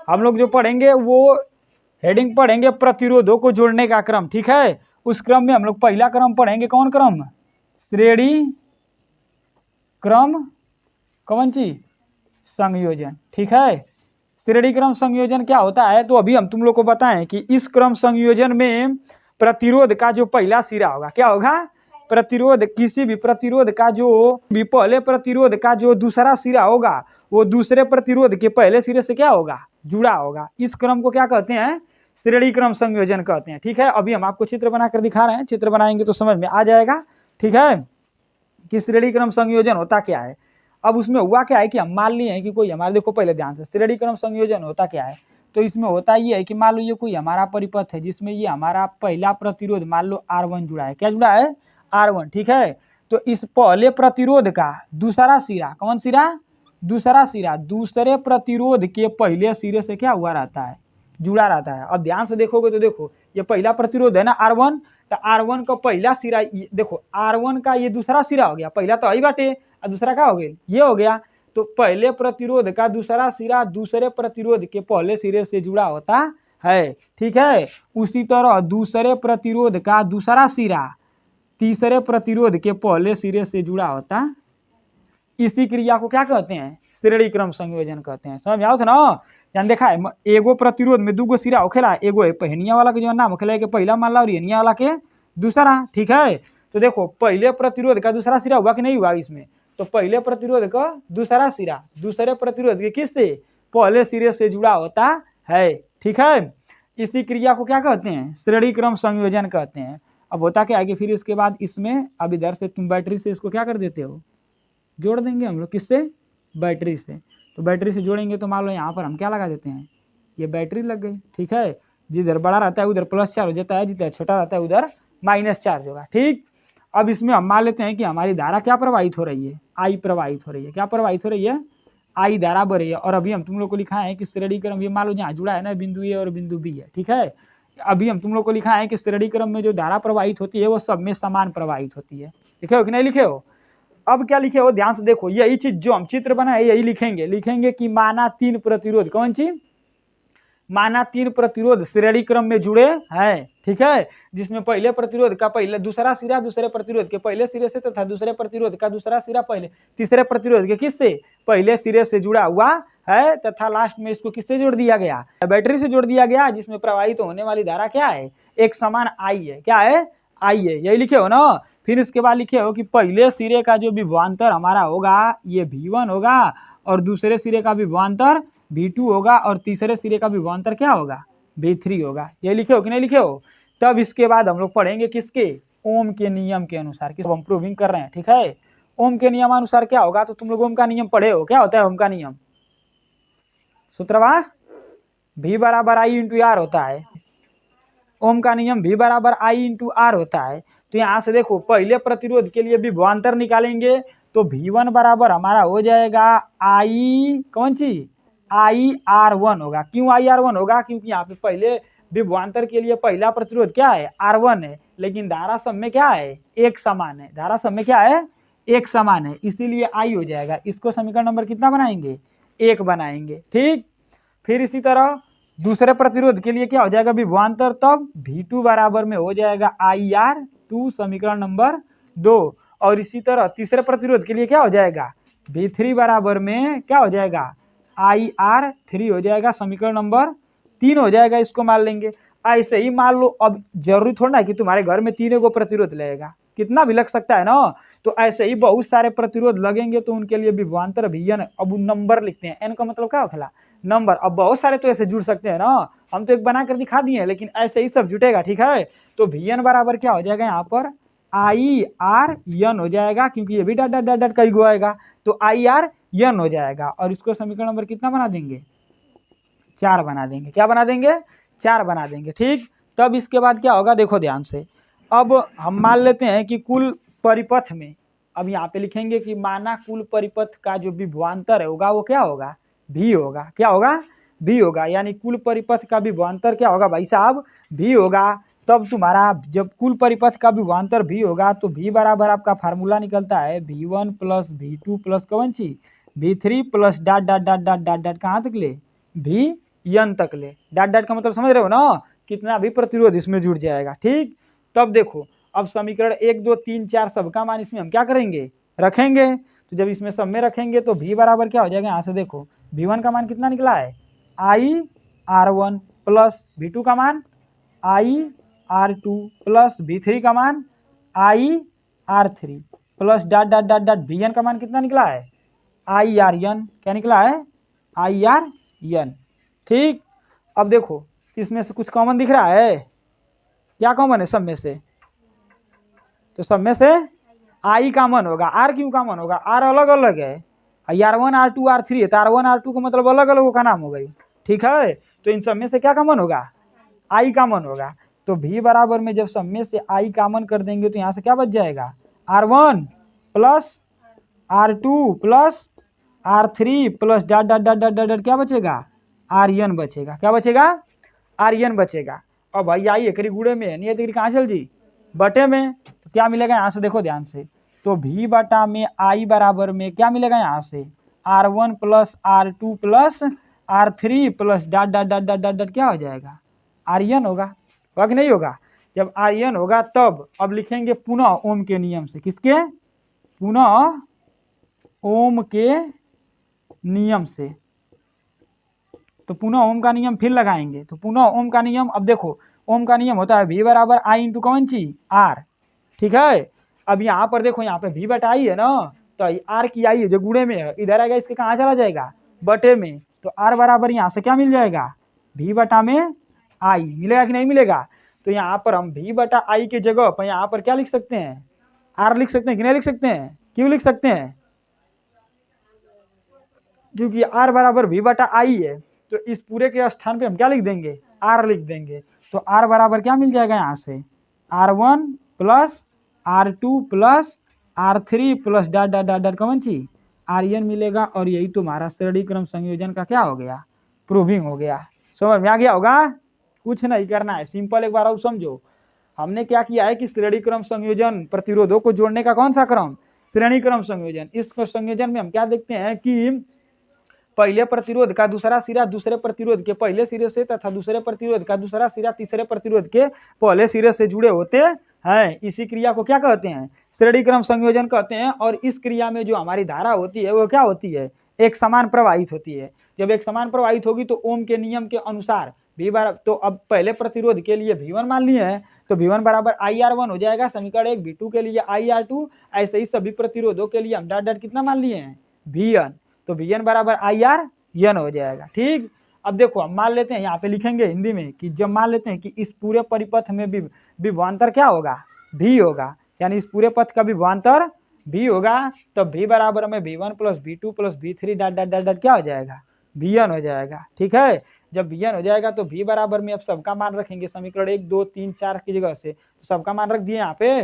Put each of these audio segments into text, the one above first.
हम लोग जो पढ़ेंगे वो हेडिंग पढ़ेंगे प्रतिरोधों को जोड़ने का क्रम, ठीक है। उस क्रम में हम लोग पहला क्रम पढ़ेंगे, कौन क्रम? श्रेणी क्रम कौन सी? संयोजन, ठीक है। श्रेणी क्रम संयोजन क्या होता है? तो अभी हम तुम लोग को बताएं कि इस क्रम संयोजन में प्रतिरोध का जो पहला सिरा होगा क्या होगा? प्रतिरोध, किसी भी प्रतिरोध का जो भी पहले प्रतिरोध का जो दूसरा सिरा होगा वो दूसरे प्रतिरोध के पहले सिरे से क्या होगा? जुड़ा होगा। इस क्रम को क्या कहते हैं? श्रेणी क्रम संयोजन कहते हैं, ठीक है। अभी हम आपको चित्र बनाकर दिखा रहे हैं, चित्र बनाएंगे तो समझ में आ जाएगा, ठीक है, कि श्रेणी क्रम संयोजन होता क्या है। अब उसमें हुआ क्या है कि हम मान लिए हैं कि कोई हमारे, देखो पहले ध्यान से, श्रेणी क्रम संयोजन होता क्या है। तो इसमें होता ये है कि मान लो ये कोई हमारा परिपथ है जिसमें ये हमारा पहला प्रतिरोध मान लो R1 जुड़ा है, क्या जुड़ा है? R1, ठीक है। तो इस पहले प्रतिरोध का दूसरा सिरा, कौन सिरा? दूसरा सिरा दूसरे प्रतिरोध के पहले सिरे से क्या हुआ रहता है? जुड़ा रहता है। अब ध्यान से देखोगे तो देखो ये पहला प्रतिरोध है ना R1, तो R1 का पहला सिरा, देखो R1 का ये दूसरा सिरा हो गया, पहला तो आई बाटे और दूसरा क्या हो गया? ये हो गया। तो पहले प्रतिरोध का दूसरा सिरा दूसरे प्रतिरोध के पहले सिरे से जुड़ा होता है, ठीक है। उसी तरह दूसरे प्रतिरोध का दूसरा सिरा तीसरे प्रतिरोध के पहले सिरे से जुड़ा होता, इसी क्रिया को क्या कहते हैं? श्रेणी क्रम संयोजन कहते हैं। समझ में आओ था ना? यानी देखा है एगो प्रतिरोध में दूगो सिरा होखेला, एगो पहनिया वाला के जो नाम होखेला के पहला मान ला और एनिया वाला के दूसरा, ठीक है। तो देखो पहले प्रतिरोध का दूसरा सिरा हुआ कि नहीं हुआ इसमें? तो पहले प्रतिरोध का दूसरा सिरा दूसरे प्रतिरोध के किससे? पहले सिरे से जुड़ा होता है, ठीक है। इसी क्रिया को क्या कहते हैं? श्रेणी क्रम संयोजन कहते हैं। अब होता क्या है कि फिर इसके बाद इसमें अब इधर से तुम बैटरी से इसको क्या कर देते हो? जोड़ देंगे हम लोग, किससे? बैटरी से। तो बैटरी से जोड़ेंगे तो मान लो यहाँ पर हम क्या लगा देते हैं? ये बैटरी लग गई, ठीक है। जिधर बड़ा रहता है उधर प्लस चार्ज हो जाता है, जिधर छोटा रहता है उधर माइनस चार्ज होगा, ठीक। अब इसमें हम मान लेते हैं कि हमारी धारा क्या प्रवाहित हो रही है? आई प्रवाहित हो रही है। क्या प्रवाहित हो रही है? आई धारा बढ़ रही है। और अभी हम तुम लोग को लिखा है कि श्रेणी क्रम, ये मान लो जहाँ जुड़ा है ना बिंदु ए और बिंदु बी है, ठीक है। अभी हम तुम लोग को लिखा है कि श्रेणी क्रम में जो धारा प्रवाहित होती है वो सब में समान प्रवाहित होती है। लिखे हो कि नहीं लिखे हो? अब क्या लिखे हो? ध्यान से देखो, यही चीज जो हम चित्र बनाए यही लिखेंगे कि माना तीन प्रतिरोध, कौन सी? माना तीन प्रतिरोध श्रेणी क्रम में जुड़े हैं, ठीक है। जिसमें पहले प्रतिरोध का पहले दूसरा सिरा दूसरे प्रतिरोध के पहले सिरे से तथा दूसरे प्रतिरोध का दूसरा सिरा पहले तीसरे प्रतिरोध के किससे? पहले सिरे से जुड़ा हुआ है, तथा लास्ट में इसको किससे जोड़ दिया गया? बैटरी से जोड़ दिया गया, जिसमें प्रवाहित होने वाली धारा क्या है? एक समान आई है। क्या है? आई है। यही लिखे हो ना? फिर इसके बाद लिखे हो कि पहले सिरे का जो विभवांतर हमारा होगा ये V1 होगा, और दूसरे सिरे का विभवांतर V2 होगा, और तीसरे सिरे का विभवांतर क्या होगा? V3 होगा। ये लिखे हो कि नहीं लिखे हो? तब इसके बाद हम लोग पढ़ेंगे किसके? ओम के नियम के अनुसार, किस हम प्रूविंग कर रहे हैं, ठीक है। ओम के नियमानुसार क्या होगा? तो तुम लोग ओम का नियम पढ़े हो, क्या होता है ओम का नियम? सूत्रवा V बराबर I इंटू आर होता है। ओम का नियम V बराबर I इंटू आर होता है। तो यहाँ से देखो पहले प्रतिरोध के लिए विभवांतर निकालेंगे तो V1 बराबर हमारा हो जाएगा I, कौन सी? IR1 होगा। क्यों IR1 होगा? क्योंकि यहाँ पे पहले विभवांतर के लिए पहला प्रतिरोध क्या है? R1 है, लेकिन धारा सब में क्या है? एक समान है। धारा सब में क्या है? एक समान है, इसीलिए I हो जाएगा। इसको समीकरण नंबर कितना बनाएंगे? 1 बनाएंगे, ठीक। फिर इसी तरह दूसरे प्रतिरोध के लिए क्या हो जाएगा विभवांतर? तब V2 बराबर में हो जाएगा IR2, समीकरण नंबर 2। और इसी तरह तीसरे प्रतिरोध के लिए क्या हो जाएगा? V3 बराबर में क्या हो जाएगा? IR3 हो जाएगा, समीकरण नंबर 3 हो जाएगा। इसको मान लेंगे। ऐसे ही मान लो, अब जरूरी थोड़ा है कि तुम्हारे घर में 3 गो प्रतिरोध लगेगा, कितना भी लग सकता है ना। तो ऐसे ही बहुत सारे प्रतिरोध लगेंगे तो उनके लिए विभवांतर Vn, अब नंबर लिखते हैं। n का मतलब क्या होगा? नंबर। अब बहुत सारे तो ऐसे जुड़ सकते हैं ना, हम तो एक बना कर दिखा दिए हैं, लेकिन ऐसे ही सब जुटेगा, ठीक है। तो Vn बराबर क्या हो जाएगा? यहाँ पर IRN हो जाएगा, क्योंकि ये भी डट डट डट डट कई गो आएगा, तो IRN हो जाएगा। और इसको समीकरण नंबर कितना बना देंगे? 4 बना देंगे। क्या बना देंगे? 4 बना देंगे, ठीक। तब इसके बाद क्या होगा? देखो ध्यान से, अब हम मान लेते हैं कि कुल परिपथ में, अब यहाँ पे लिखेंगे कि माना कुल परिपथ का जो विभवांतर होगा वो क्या होगा? V होगा। क्या होगा? V होगा। यानी कुल परिपथ का विभवांतर क्या होगा भाई साहब? V होगा। तब तुम्हारा जब कुल परिपथ का विभवांतर V होगा तो V बराबर आपका फार्मूला निकलता है V1 प्लस V2 प्लस कौन सी? V3 plus dot dot dot dot dot dot कहाँ तक ले? यन तक ले। डॉट डॉट का मतलब समझ रहे हो ना, कितना भी प्रतिरोध इसमें जुड़ जाएगा। ठीक, तब देखो अब समीकरण 1 2 3 4 सबका मान इसमें हम क्या करेंगे, रखेंगे। तो जब इसमें सब में रखेंगे तो v बराबर क्या हो जाएगा, यहाँ से देखो v1 का मान कितना निकला है IR1 प्लस v2 का मान IR2 प्लस v3 का मान IR3 plus dot dot dot dot vn का मान कितना निकला है IRN, क्या निकला है IRN। ठीक, अब देखो इसमें से कुछ कॉमन दिख रहा है, क्या कॉमन है सब में से, तो सब में से आई कॉमन होगा, आर क्यों कॉमन होगा, आर अलग अलग है, R1 R2 R3 है तो R1 R2 का मतलब अलग अलग का नाम हो गई। ठीक है, तो इन सब में से क्या कॉमन होगा, आई कॉमन होगा। तो v बराबर में जब सब में से आई कॉमन कर देंगे तो यहाँ से क्या बच जाएगा, R1 plus R2 plus R3 plus dot dot dot dot dot क्या बचेगा, RN बचेगा। क्या बचेगा, RN बचेगा। और भाई आई एकरी गुड़े में है, नहीं है कहाँ चल जी, बटे में, तो क्या मिलेगा यहाँ से देखो ध्यान से, तो v बटा में आई बराबर में क्या मिलेगा यहाँ से R1 plus R2 plus R3 plus dot dot dot dot dot क्या हो जाएगा, RN होगा कि नहीं होगा। जब RN होगा तब अब लिखेंगे पुनः ओम के नियम से, किसके, पुनः ओम के नियम से। तो पुनः ओम का नियम फिर लगाएंगे, तो पुनः ओम का नियम, अब देखो ओम का नियम होता है v बराबर आई इंटू कौन ची आर। ठीक है, अब यहाँ पर देखो यहाँ पे v बटा आई है ना, तो आर की आई है जो गुणे में है, इधर आएगा इसके कहाँ चला जाएगा, बटे में, तो आर बराबर यहाँ से क्या मिल जाएगा, v बटा में आई मिलेगा कि नहीं मिलेगा। तो यहाँ पर हम v बटा आई के जगह पर यहाँ पर क्या लिख सकते हैं, आर लिख सकते हैं कि नहीं लिख सकते हैं, क्यों लिख सकते हैं, क्योंकि आर बराबर v बटा आई है, तो इस पूरे के स्थान पे हम क्या लिख देंगे, आर लिख देंगे। तो आर बराबर क्या मिल जाएगा यहाँ से R1 plus R2 plus R3 plus dot dot dot dot कौन सी RN मिलेगा। और यही तुम्हारा श्रेणी क्रम संयोजन का क्या हो गया, प्रूविंग हो गया। समझ में आ गया होगा, कुछ नहीं करना है, सिंपल एक बार और समझो। हमने क्या किया है कि श्रेणी क्रम संयोजन प्रतिरोधों को जोड़ने का कौन सा क्रम, श्रेणी क्रम संयोजन। इस संयोजन में हम क्या देखते हैं कि पहले प्रतिरोध का दूसरा सिरा दूसरे प्रतिरोध के पहले सिरे से तथा दूसरे प्रतिरोध का दूसरा सिरा तीसरे प्रतिरोध के पहले सिरे से जुड़े होते हैं। इसी क्रिया को क्या कहते हैं, श्रेणी क्रम संयोजन कहते हैं। और इस क्रिया में जो हमारी धारा होती है वो क्या होती है, एक समान प्रवाहित होती है। जब एक समान प्रवाहित होगी तो ओम के नियम के अनुसार v बराबर, तो अब पहले प्रतिरोध के लिए v1 मान लिए हैं तो v1 बराबर IR1 हो जाएगा समीकरण 1, v2 के लिए IR2, ऐसे ही सभी प्रतिरोधों के लिए हम डॉट डॉट कितना मान लिए हैं Vn, तो Vn बराबर IRN हो जाएगा। ठीक, अब देखो हम मान लेते हैं यहाँ पे लिखेंगे हिंदी में कि जब मान लेते हैं कि इस पूरे परिपथ में विभवांतर क्या होगा, V होगा, यानी इस पूरे पथ का विभवांतर V होगा, तो V बराबर में V1 plus V2 plus V3 dot dot dot dot क्या हो जाएगा, Vn हो जाएगा। ठीक है, जब Vn हो जाएगा तो V बराबर में अब सबका मान रखेंगे समीकरण 1 2 3 4 की जगह से, तो सबका मान रख दिए यहाँ पे।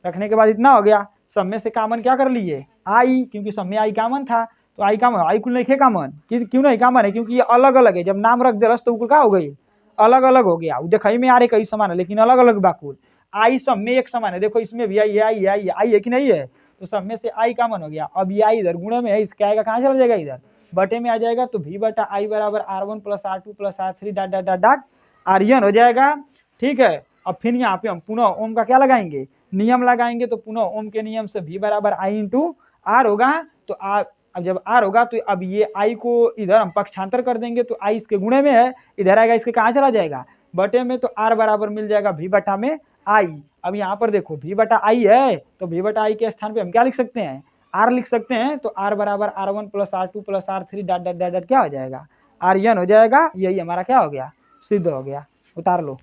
रखने के बाद इतना हो गया, सब में से कामन क्या कर लिए आई, क्योंकि सब में आई कामन था, तो आई कामन, आई कुल नहीं खे कामन, क्यों नहीं कामन है, क्योंकि ये अलग अलग है। जब नाम रख दे रस तो क्या हो गई, अलग अलग हो गया। देखई में आ रहे कई समान है लेकिन अलग अलग बाकुल, आई सब में एक समान है। देखो इसमें भी आई है कि नहीं है, तो सब में से आई कामन हो गया। अब ये आई इधर गुणे में है, इसके आएगा कहाँ चला जाएगा, इधर बटे में आ जाएगा। तो v बटा आई बराबर R1 plus R2 plus R3 dot dot dot dot RN हो जाएगा। ठीक है, अब फिर यहाँ पे हम पुनः ओम का क्या लगाएंगे, नियम लगाएंगे। तो पुनः ओम के नियम से v बराबर आई इंटू आर होगा। तो अब जब r होगा तो अब ये i को इधर हम पक्षांतर कर देंगे, तो i इसके गुणे में है, इधर आएगा इसके कहाँ चला जाएगा, बटे में। तो r बराबर मिल जाएगा v बटा में i। अब यहाँ पर देखो v बटा i है, तो v बटा i के स्थान पे हम क्या लिख सकते हैं, r लिख सकते हैं। तो r बराबर R1 plus R2 plus R3 dot dot dot क्या हो जाएगा, RN हो जाएगा। यही हमारा क्या हो गया, सिद्ध हो गया। उतार लो।